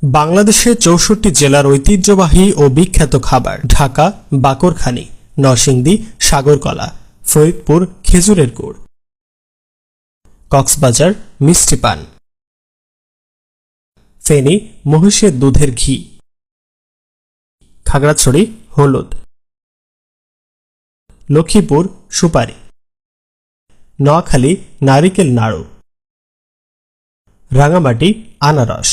বাংলাদেশের ৬৪ জেলার ঐতিহ্যবাহী ও বিখ্যাত খাবার ঢাকা বাকরখানি, নরসিংদী সাগরকলা, ফরিদপুর খেজুরের গুড়, কক্সবাজার মিষ্টি পান, ফেনী মহিষের দুধের ঘি, খাগড়াছড়ি হলুদ, লক্ষ্মীপুর সুপারি, নোয়াখালী নারিকেল নাড়ু, রাঙামাটি আনারস,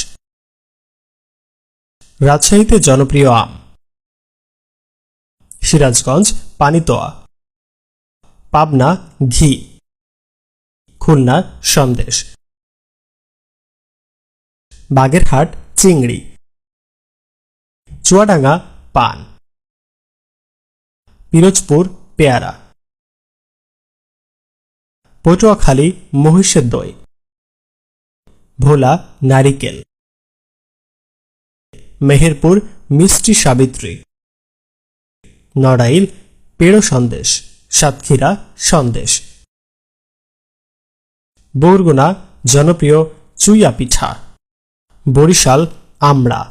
রাজশাহীতে জনপ্রিয় আম, সিরাজগঞ্জ পানিতোয়া, পাবনা ঘি, খুলনা সন্দেশ, বাগেরহাট চিংড়ি, চুয়াডাঙ্গা পান, পিরোজপুর পেয়ারা, পটুয়াখালী মহিষের দই, ভোলা নারিকেল, মেহেরপুর মিষ্টি সাবিত্রী, নড়াইল পেড়ো সন্দেশ, সাতক্ষীরা সন্দেশ, বরগুনা জনপ্রিয় চুইয়া পিঠা, বরিশাল আমড়া,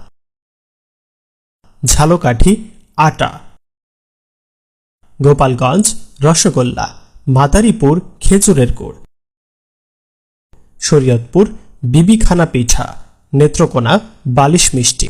ঝালকাঠি আটা, গোপালগঞ্জ রসগোল্লা, মাদারীপুর খেজুরের গুড়, শরীয়তপুর বিবিখানা পিঠা, নেত্রকোনা বালিশ মিষ্টি।